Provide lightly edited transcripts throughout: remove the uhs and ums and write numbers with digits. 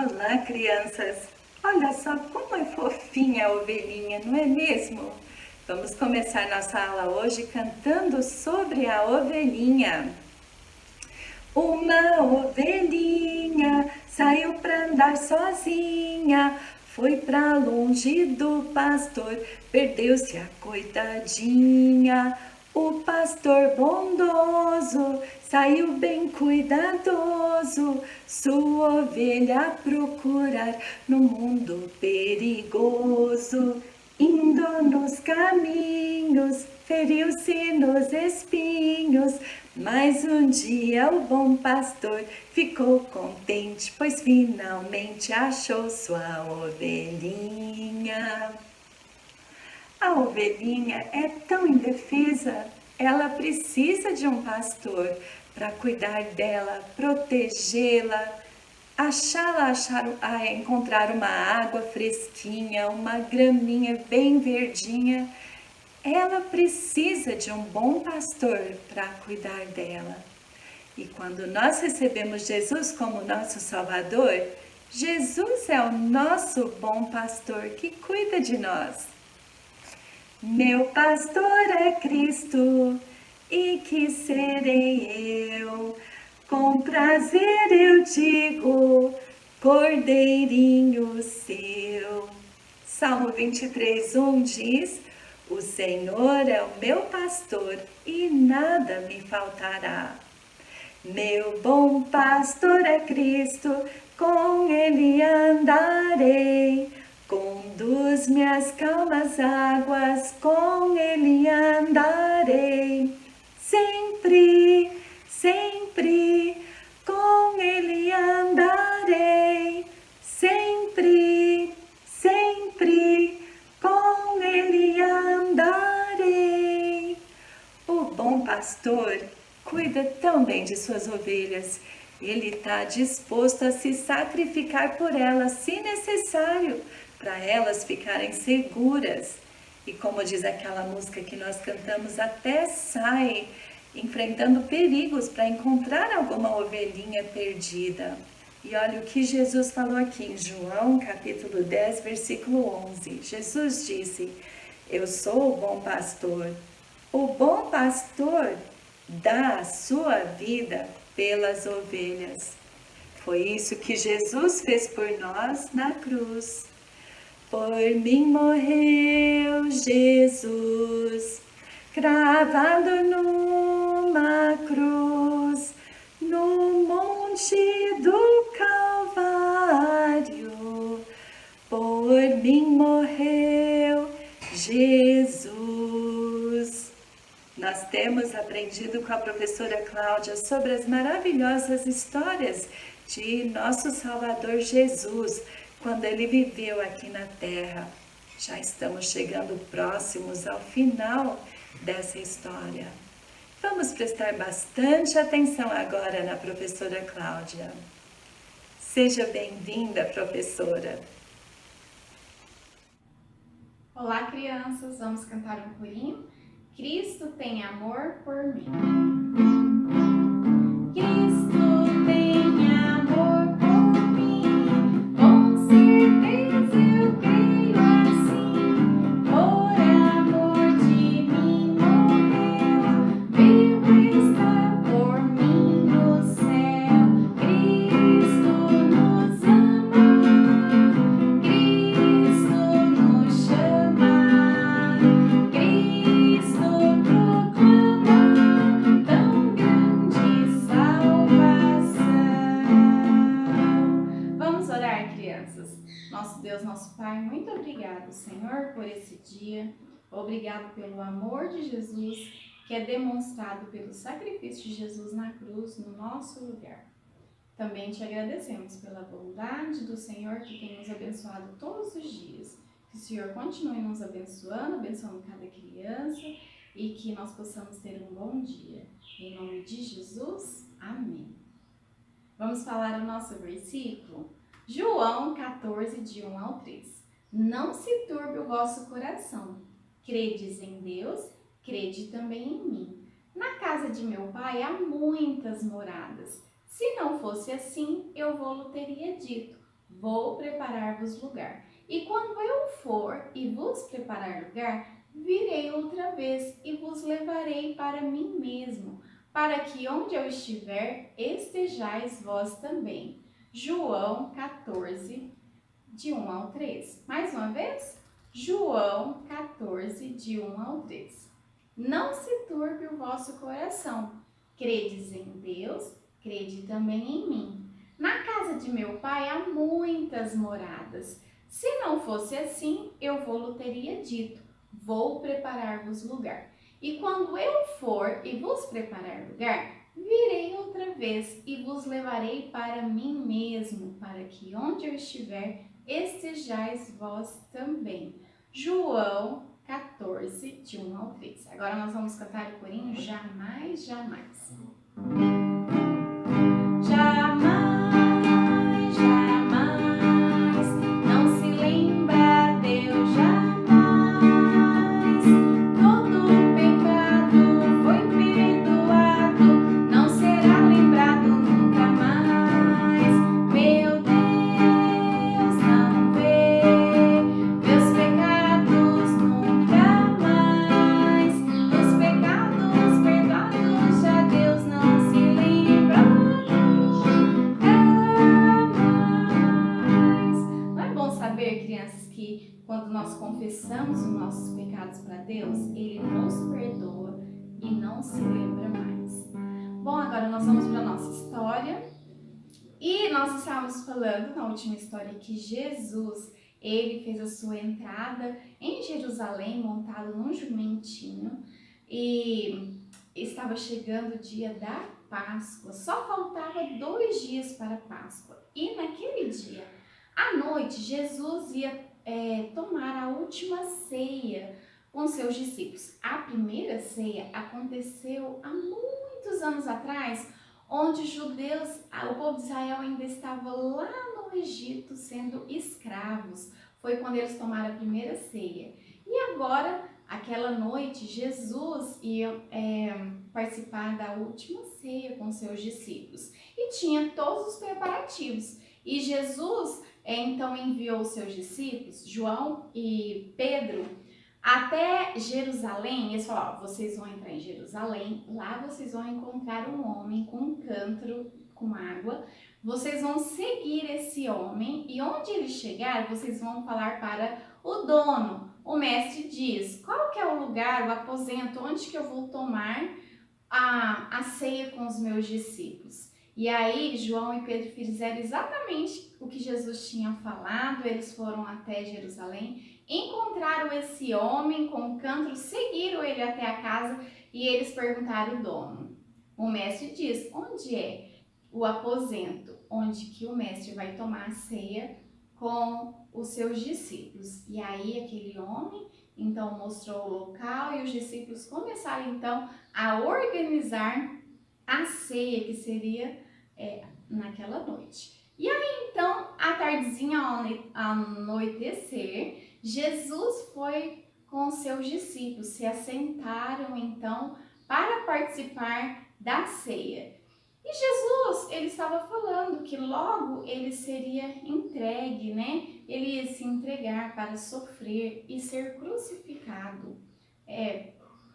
Olá, crianças! Olha só como é fofinha a ovelhinha, não é mesmo? Vamos começar nossa aula hoje cantando sobre a ovelhinha. Uma ovelhinha saiu para andar sozinha, foi para longe do pastor, perdeu-se a coitadinha. O pastor bondoso saiu bem cuidadoso, sua ovelha a procurar no mundo perigoso. Indo nos caminhos, feriu-se nos espinhos, mas um dia o bom pastor ficou contente, pois finalmente achou sua ovelhinha. A ovelhinha é tão indefesa, ela precisa de um pastor para cuidar dela, protegê-la, encontrar uma água fresquinha, uma graminha bem verdinha. Ela precisa de um bom pastor para cuidar dela. E quando nós recebemos Jesus como nosso Salvador, Jesus é o nosso bom pastor que cuida de nós. Meu pastor é Cristo, e que serei eu? Com prazer eu digo, cordeirinho seu. Salmo 23:1 diz: o Senhor é o meu pastor e nada me faltará. Meu bom pastor é Cristo, com ele andarei. Conduz-me às calmas águas, com ele andarei. Sempre, sempre, com ele andarei. Sempre, sempre, com ele andarei. O bom pastor cuida tão bem de suas ovelhas. Ele está disposto a se sacrificar por elas, se necessário, para elas ficarem seguras. E como diz aquela música que nós cantamos, até sai enfrentando perigos para encontrar alguma ovelhinha perdida. E olha o que Jesus falou aqui em João capítulo 10, versículo 11. Jesus disse: eu sou o bom pastor. O bom pastor dá a sua vida pelas ovelhas. Foi isso que Jesus fez por nós na cruz. Por mim morreu Jesus, cravado numa cruz, no monte do Calvário. Por mim morreu Jesus. Nós temos aprendido com a professora Cláudia sobre as maravilhosas histórias de nosso Salvador Jesus, quando ele viveu aqui na Terra. Já estamos chegando próximos ao final dessa história. Vamos prestar bastante atenção agora na professora Cláudia. Seja bem-vinda, professora. Olá, crianças, vamos cantar um corinho? Cristo tem amor por mim. Cristo tem amor por mim, com certeza eu creio assim. Por amor de mim morreu, veio estar por mim no céu. Cristo nos ama, Cristo nos chama, Cristo proclama tão grande salvação. Vamos orar, crianças. Nosso Deus, nosso Pai, muito obrigado, Senhor, por esse dia. Obrigado pelo amor de Jesus, que é demonstrado pelo sacrifício de Jesus na cruz, no nosso lugar. Também te agradecemos pela bondade do Senhor que tem nos abençoado todos os dias. Que o Senhor continue nos abençoando, abençoando cada criança e que nós possamos ter um bom dia. Em nome de Jesus, amém. Vamos falar o nosso versículo? João 14, de 1 ao 3. Não se turbe o vosso coração. Credes em Deus, crede também em mim. Na casa de meu pai há muitas moradas. Se não fosse assim, eu vou-lo teria dito. vou preparar-vos lugar. E quando eu for e vos preparar lugar, virei outra vez e vos levarei para mim mesmo, para que onde eu estiver, estejais vós também. João 14, de 1 ao 3. Mais uma vez, João 14, de 1 ao 3. Não se turbe o vosso coração. Credes em Deus, crede também em mim. Na casa de meu pai há muitas moradas. Se não fosse assim, eu vou-lhe teria dito, vou preparar-vos lugar. E quando eu for e vos preparar lugar, virei outra vez e vos levarei para mim mesmo, para que onde eu estiver, estejais vós também. João 14, de 1 ao 3. Agora nós vamos cantar o corinho Jamais, Jamais. Jamais, jamais, não se lembra Deus, jamais. Todo pecado foi perdoado, não será lembrado nunca mais. Meu Deus não vê meus pecados nunca mais. Dos pecados perdoados já Deus não se lembra. Não é bom saber, crianças, que quando nós confessamos os nossos pecados para Deus, Ele nos perdoa e não se lembra mais. Bom, agora nós vamos para a nossa história. E nós estávamos falando na última história que Jesus, ele fez a sua entrada em Jerusalém montado num jumentinho e estava chegando o dia da Páscoa. Só faltava 2 dias para a Páscoa. E naquele dia, à noite, Jesus ia tomar a última ceia com seus discípulos. A primeira ceia aconteceu há muitos anos atrás, onde os judeus, o povo de Israel ainda estava lá no Egito sendo escravos. Foi quando eles tomaram a primeira ceia. E agora, aquela noite, Jesus ia participar da última ceia com seus discípulos. E tinha todos os preparativos. E Jesus então enviou seus discípulos, João e Pedro, até Jerusalém. Eles falaram, vocês vão entrar em Jerusalém, lá vocês vão encontrar um homem com um cântaro com água, vocês vão seguir esse homem e onde ele chegar, vocês vão falar para o dono. O mestre diz, qual que é o lugar, o aposento, onde que eu vou tomar a ceia com os meus discípulos? E aí, João e Pedro fizeram exatamente o que Jesus tinha falado, eles foram até Jerusalém, encontraram esse homem com o cântaro, seguiram ele até a casa e eles perguntaram ao dono. O mestre diz, onde é o aposento, onde que o mestre vai tomar a ceia com os seus discípulos? E aí aquele homem então mostrou o local e os discípulos começaram então a organizar a ceia que seria naquela noite. E aí então, à tardezinha, ao anoitecer, Jesus foi com os seus discípulos, se assentaram então para participar da ceia. E Jesus, ele estava falando que logo ele seria entregue, né? Ele ia se entregar para sofrer e ser crucificado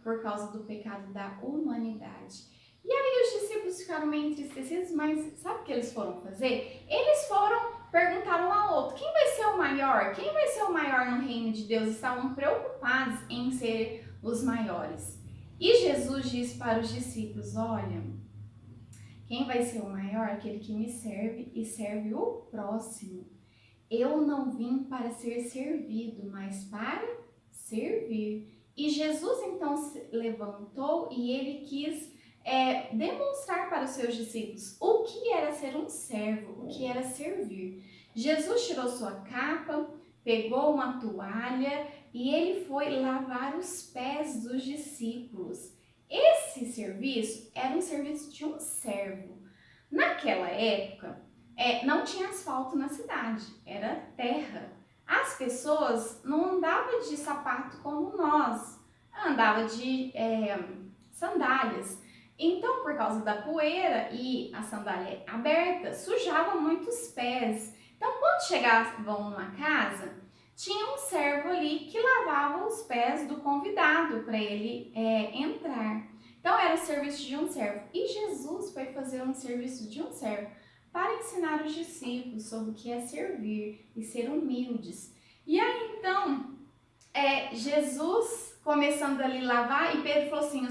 por causa do pecado da humanidade. E aí os discípulos ficaram meio entristecidos, mas sabe o que eles foram fazer? Eles foram perguntar um ao outro, quem vai ser o maior? Quem vai ser o maior no reino de Deus? Estavam preocupados em ser os maiores. E Jesus disse para os discípulos, olha, quem vai ser o maior? Aquele que me serve e serve o próximo. Eu não vim para ser servido, mas para servir. E Jesus então se levantou e ele quis demonstrar para os seus discípulos o que era ser um servo, o que era servir. Jesus tirou sua capa, pegou uma toalha e ele foi lavar os pés dos discípulos. Esse serviço era um serviço de um servo. Naquela época, não tinha asfalto na cidade, era terra. As pessoas não andavam de sapato como nós, andavam de sandálias. Então, por causa da poeira e a sandália aberta, sujava muito os pés. Então, quando chegavam numa casa, tinha um servo ali que lavava os pés do convidado para ele entrar. Então, era o serviço de um servo. E Jesus foi fazer um serviço de um servo para ensinar os discípulos sobre o que é servir e ser humildes. E aí, então, Jesus começando ali a lavar, e Pedro falou assim,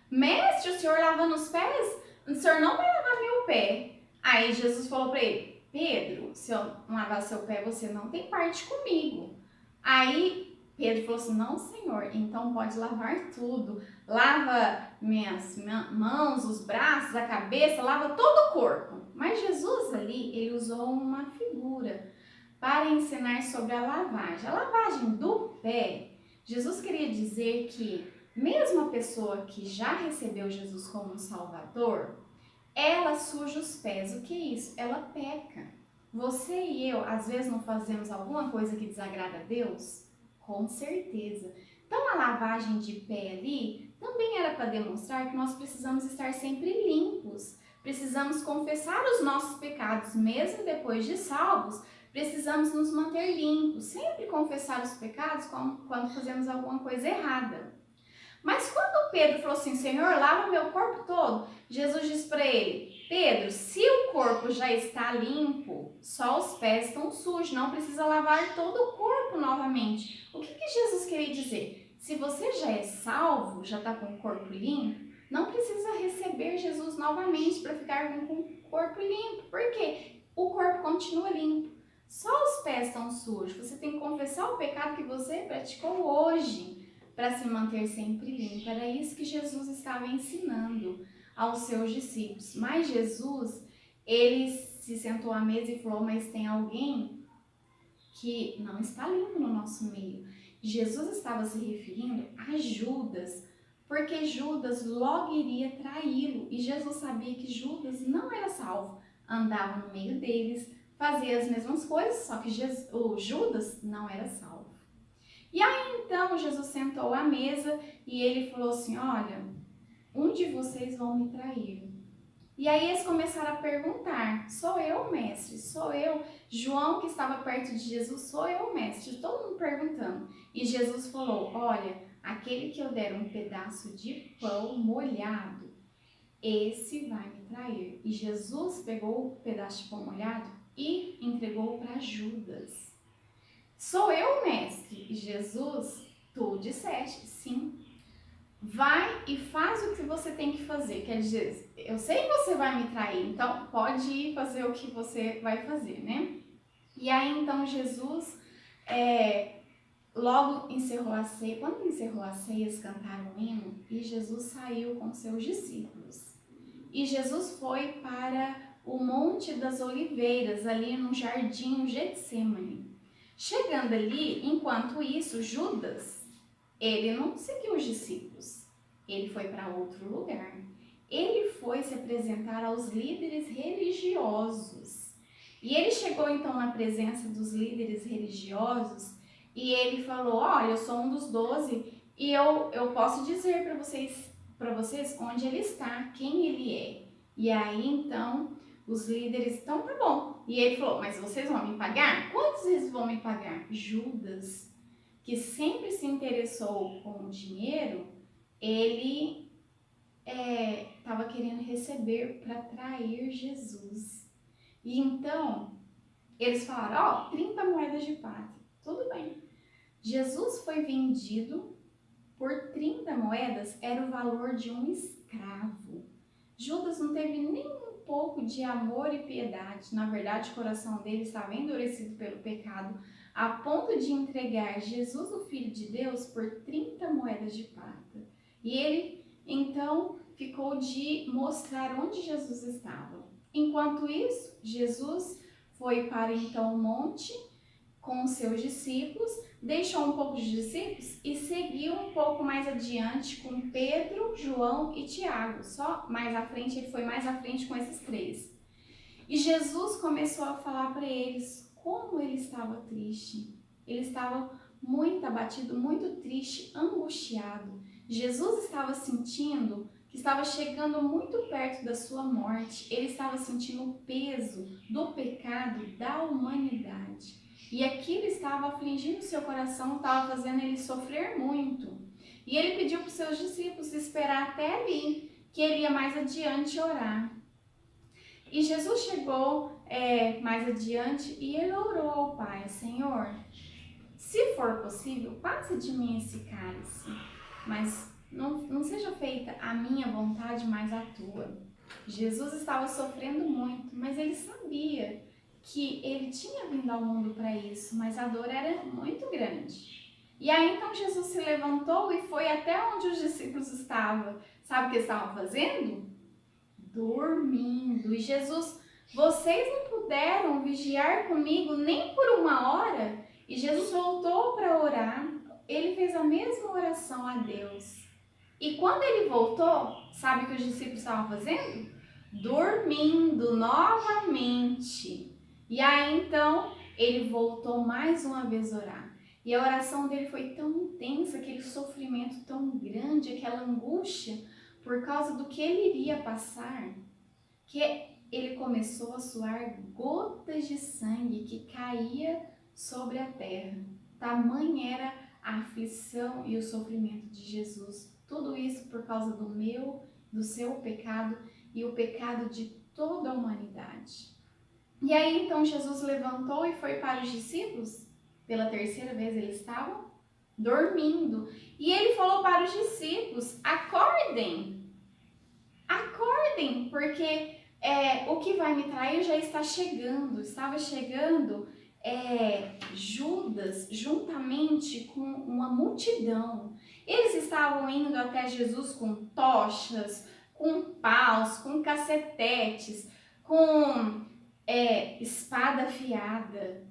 mestre, o senhor lavando os pés? O senhor não vai lavar meu pé. Aí Jesus falou para ele, Pedro, se eu não lavar seu pé, você não tem parte comigo. Aí Pedro falou assim, não, Senhor, então pode lavar tudo. Lava minhas mãos, os braços, a cabeça, lava todo o corpo. Mas Jesus ali, ele usou uma figura para ensinar sobre a lavagem. A lavagem do pé, Jesus queria dizer que mesmo a pessoa que já recebeu Jesus como um Salvador, ela suja os pés. O que é isso? Ela peca. Você e eu, às vezes, não fazemos alguma coisa que desagrada a Deus? Com certeza. Então, a lavagem de pé ali também era para demonstrar que nós precisamos estar sempre limpos. Precisamos confessar os nossos pecados, mesmo depois de salvos. Precisamos nos manter limpos. Sempre confessar os pecados quando fazemos alguma coisa errada. Mas quando Pedro falou assim, Senhor, lava meu corpo todo, Jesus disse para ele, Pedro, se o corpo já está limpo, só os pés estão sujos, não precisa lavar todo o corpo novamente. O que Jesus queria dizer? Se você já é salvo, já está com o corpo limpo, não precisa receber Jesus novamente para ficar com o corpo limpo. Por quê? O corpo continua limpo. Só os pés estão sujos. Você tem que confessar o pecado que você praticou hoje para se manter sempre limpo. Era isso que Jesus estava ensinando aos seus discípulos. Mas Jesus, ele se sentou à mesa e falou, mas tem alguém que não está limpo no nosso meio. Jesus estava se referindo a Judas, porque Judas logo iria traí-lo. E Jesus sabia que Judas não era salvo. Andava no meio deles, fazia as mesmas coisas, só que Judas não era salvo. E aí então Jesus sentou à mesa e ele falou assim, olha, um de vocês vão me trair. E aí eles começaram a perguntar, sou eu, mestre? Sou eu? João, que estava perto de Jesus, sou eu, mestre? Todo mundo perguntando. E Jesus falou, olha, aquele que eu der um pedaço de pão molhado, esse vai me trair. E Jesus pegou o pedaço de pão molhado e entregou para Judas. Sou eu, mestre? E Jesus, tu disseste, sim. Vai e faz o que você tem que fazer. Quer dizer, eu sei que você vai me trair, então pode ir fazer o que você vai fazer, né? E aí então Jesus logo encerrou a ceia. Quando encerrou a ceia, eles cantaram um hino e Jesus saiu com seus discípulos. E Jesus foi para o Monte das Oliveiras, ali no jardim Getsêmani. Chegando ali, enquanto isso, Judas, ele não seguiu os discípulos, ele foi para outro lugar. Ele foi se apresentar aos líderes religiosos. E ele chegou então na presença dos líderes religiosos e ele falou, olha, eu sou um dos 12 e eu posso dizer para vocês onde ele está, quem ele é. E aí então os líderes, então tá bom. E ele falou, mas vocês vão me pagar? Quantos eles vão me pagar? Judas, que sempre se interessou com o dinheiro, ele estava querendo receber para trair Jesus. E então, eles falaram, 30 moedas de prata. Tudo bem. Jesus foi vendido por 30 moedas, era o valor de um escravo. Judas não teve nem um pouco de amor e piedade. Na verdade, o coração dele estava endurecido pelo pecado, a ponto de entregar Jesus, o Filho de Deus, por 30 moedas de prata. E ele, então, ficou de mostrar onde Jesus estava. Enquanto isso, Jesus foi para, então, o monte com os seus discípulos, deixou um pouco de discípulos e seguiu um pouco mais adiante com Pedro, João e Tiago. Só mais à frente, ele foi mais à frente com esses 3. E Jesus começou a falar para eles como ele estava triste. Ele estava muito abatido, muito triste, angustiado. Jesus estava sentindo que que estava chegando muito perto da sua morte. Ele estava sentindo o peso do pecado da humanidade. E aquilo estava afligindo seu coração, estava fazendo ele sofrer muito. E ele pediu para os seus discípulos esperar até ali, que ele ia mais adiante orar. E Jesus chegou mais adiante e ele orou ao Pai: Senhor, se for possível, passa de mim esse cálice, mas não seja feita a minha vontade, mas a tua. Jesus estava sofrendo muito, mas ele sabia que ele tinha vindo ao mundo para isso, mas a dor era muito grande. E aí então Jesus se levantou e foi até onde os discípulos estavam. Sabe o que eles estavam fazendo? Dormindo. E Jesus: vocês não puderam vigiar comigo nem por uma hora? E Jesus voltou para orar. Ele fez a mesma oração a Deus. E quando ele voltou, sabe o que os discípulos estavam fazendo? Dormindo novamente. E aí então ele voltou mais uma vez a orar. E a oração dele foi tão intensa, aquele sofrimento tão grande, aquela angústia, por causa do que ele iria passar, que ele começou a suar gotas de sangue que caía sobre a terra. Tamanha era a aflição e o sofrimento de Jesus. Tudo isso por causa do meu, do seu pecado e o pecado de toda a humanidade. E aí então Jesus levantou e foi para os discípulos. Pela terceira vez eles estavam dormindo. E ele falou para os discípulos: acordem, acordem, porque o que vai me trair já está chegando. Estava chegando Judas juntamente com uma multidão. Eles estavam indo até Jesus com tochas, com paus, com cacetetes, com espada afiada.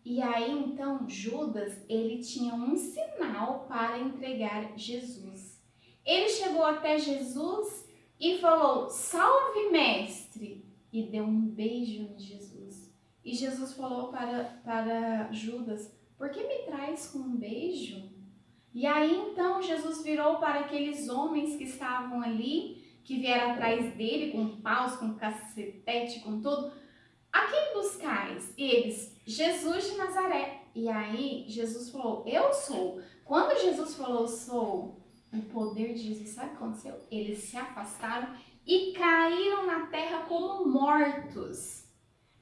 E aí então Judas, ele tinha um sinal para entregar Jesus. Ele chegou até Jesus e falou: salve, mestre! E deu um beijo em Jesus. E Jesus falou para Judas: por que me traz com um beijo? E aí então Jesus virou para aqueles homens que estavam ali, que vieram atrás dele com paus, com cacetete, com tudo: a quem buscais? E eles: Jesus de Nazaré. E aí Jesus falou: eu sou. Quando Jesus falou sou, o poder de Jesus, sabe o que aconteceu? Eles se afastaram e caíram na terra como mortos.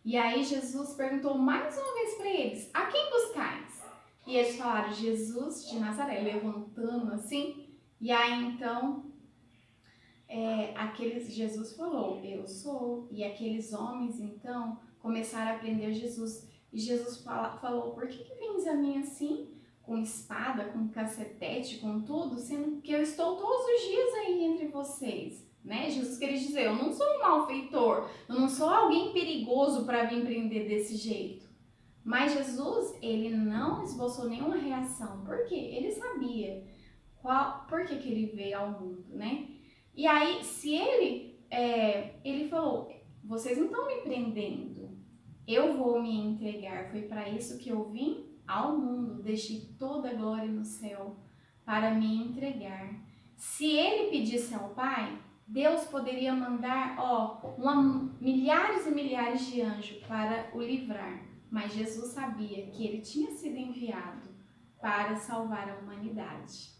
E aí Jesus perguntou mais uma vez para eles: a quem buscais? E eles falaram: Jesus de Nazaré, levantando assim. E aí então Jesus falou: eu sou. E aqueles homens então começaram a prender Jesus. E Jesus falou: por que vens a mim assim, com espada, com cacetete, com tudo, sendo que eu estou todos os dias aí entre vocês? Né? Jesus queria dizer: eu não sou um malfeitor, eu não sou alguém perigoso para vir prender desse jeito. Mas Jesus, ele não esboçou nenhuma reação. Por quê? Ele sabia por que ele veio ao mundo, né? E aí, se ele falou: vocês não estão me prendendo, eu vou me entregar, foi para isso que eu vim ao mundo, deixei toda a glória no céu para me entregar. Se ele pedisse ao Pai, Deus poderia mandar milhares e milhares de anjos para o livrar, mas Jesus sabia que ele tinha sido enviado para salvar a humanidade.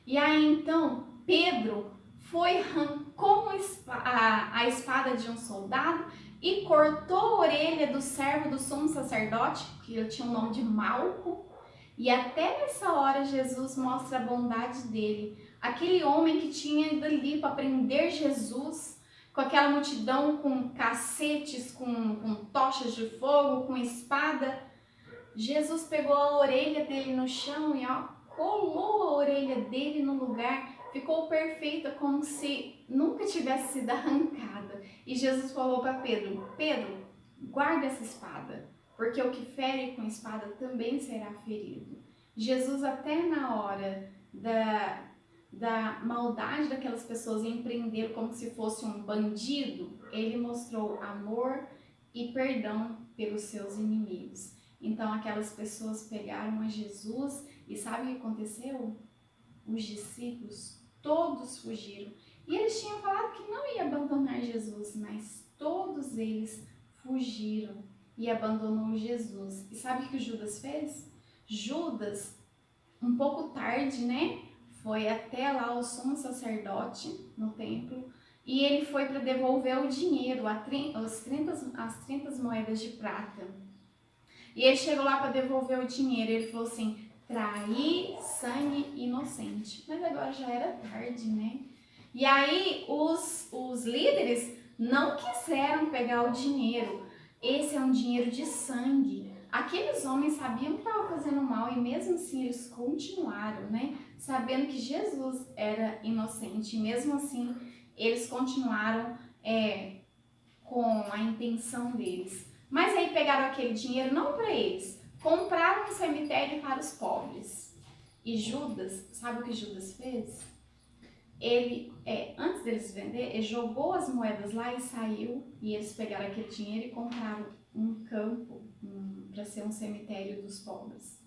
E aí então Pedro arrancou a espada de um soldado e cortou a orelha do servo do sumo sacerdote, que ele tinha o nome de Malco. E até nessa hora Jesus mostra a bondade dele. Aquele homem que tinha ido ali para prender Jesus, com aquela multidão com cacetes, com tochas de fogo, com espada. Jesus pegou a orelha dele no chão e colou a orelha dele no lugar, ficou perfeita, como se nunca tivesse sido arrancada. E Jesus falou para Pedro: Pedro, guarda essa espada, porque o que fere com espada também será ferido. Jesus, até na hora da maldade daquelas pessoas em prender como se fosse um bandido, ele mostrou amor e perdão pelos seus inimigos. Então aquelas pessoas pegaram a Jesus e sabe o que aconteceu? Os discípulos todos fugiram. E eles tinham falado que não ia abandonar Jesus, mas todos eles fugiram e abandonou Jesus. E sabe o que o Judas fez? Judas, um pouco tarde, né? Foi até lá o sumo sacerdote no templo e ele foi para devolver o dinheiro, as 30 moedas de prata. E ele chegou lá para devolver o dinheiro e ele falou assim: trair sangue inocente. Mas agora já era tarde, né? E aí os líderes não quiseram pegar o dinheiro. Esse é um dinheiro de sangue. Aqueles homens sabiam que estavam fazendo mal e mesmo assim eles continuaram, né? Sabendo que Jesus era inocente. E mesmo assim eles continuaram com a intenção deles. Mas aí pegaram aquele dinheiro não para eles, compraram um cemitério para os pobres. E Judas, sabe o que Judas fez? Ele, antes deles vender, ele jogou as moedas lá e saiu. E eles pegaram aquele dinheiro e compraram um campo para ser um cemitério dos pobres.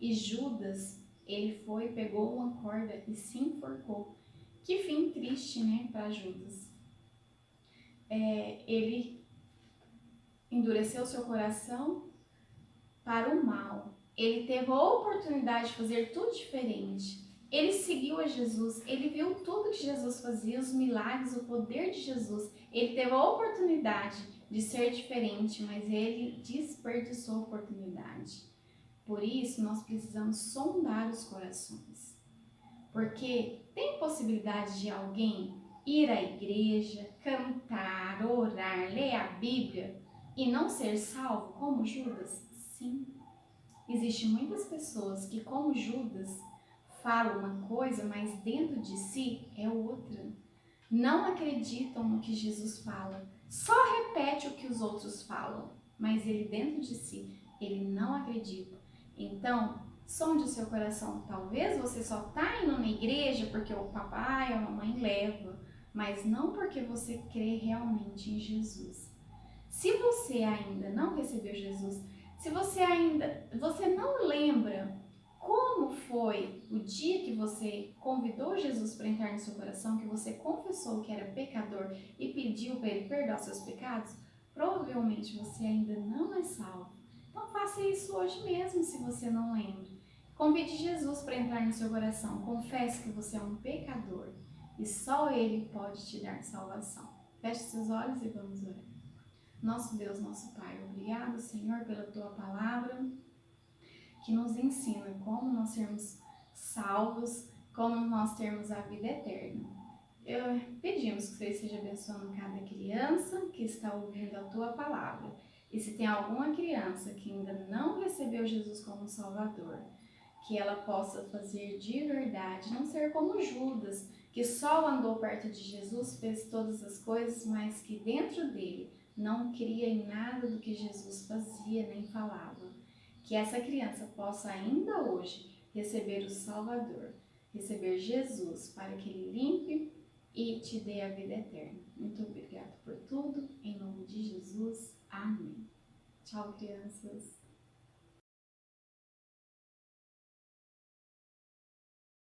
E Judas, ele foi, pegou uma corda e se enforcou. Que fim triste, né, para Judas. Ele endureceu seu coração para o mal. Ele teve a oportunidade de fazer tudo diferente. Ele seguiu a Jesus, ele viu tudo que Jesus fazia, os milagres, o poder de Jesus. Ele teve a oportunidade de ser diferente, mas ele desperdiçou a oportunidade. Por isso, nós precisamos sondar os corações. Porque tem possibilidade de alguém ir à igreja, cantar, orar, ler a Bíblia e não ser salvo como Judas? Sim. Existem muitas pessoas que, como Judas, falam uma coisa, mas dentro de si é outra. Não acreditam no que Jesus fala. Só repete o que os outros falam, mas ele dentro de si, ele não acredita. Então, sonde o seu coração. Talvez você só está indo na igreja porque o papai ou a mamãe leva, mas não porque você crê realmente em Jesus. Se você ainda não recebeu Jesus, se você não lembra como foi o dia que você convidou Jesus para entrar no seu coração, que você confessou que era pecador e pediu para ele perdoar seus pecados, provavelmente você ainda não é salvo. Então faça isso hoje mesmo, se você não lembra. Convide Jesus para entrar no seu coração. Confesse que você é um pecador e só Ele pode te dar salvação. Feche seus olhos e vamos orar. Nosso Deus, nosso Pai, obrigado, Senhor, pela Tua palavra, que nos ensina como nós sermos salvos, como nós termos a vida eterna. Pedimos que você esteja abençoando cada criança que está ouvindo a Tua palavra. E se tem alguma criança que ainda não recebeu Jesus como Salvador, que ela possa fazer de verdade, não ser como Judas, que só andou perto de Jesus, fez todas as coisas, mas que dentro dele não cria em nada do que Jesus fazia nem falava. Que essa criança possa ainda hoje receber o Salvador, receber Jesus para que Ele limpe e te dê a vida eterna. Muito obrigada por tudo, em nome de Jesus. Amém. Tchau, crianças.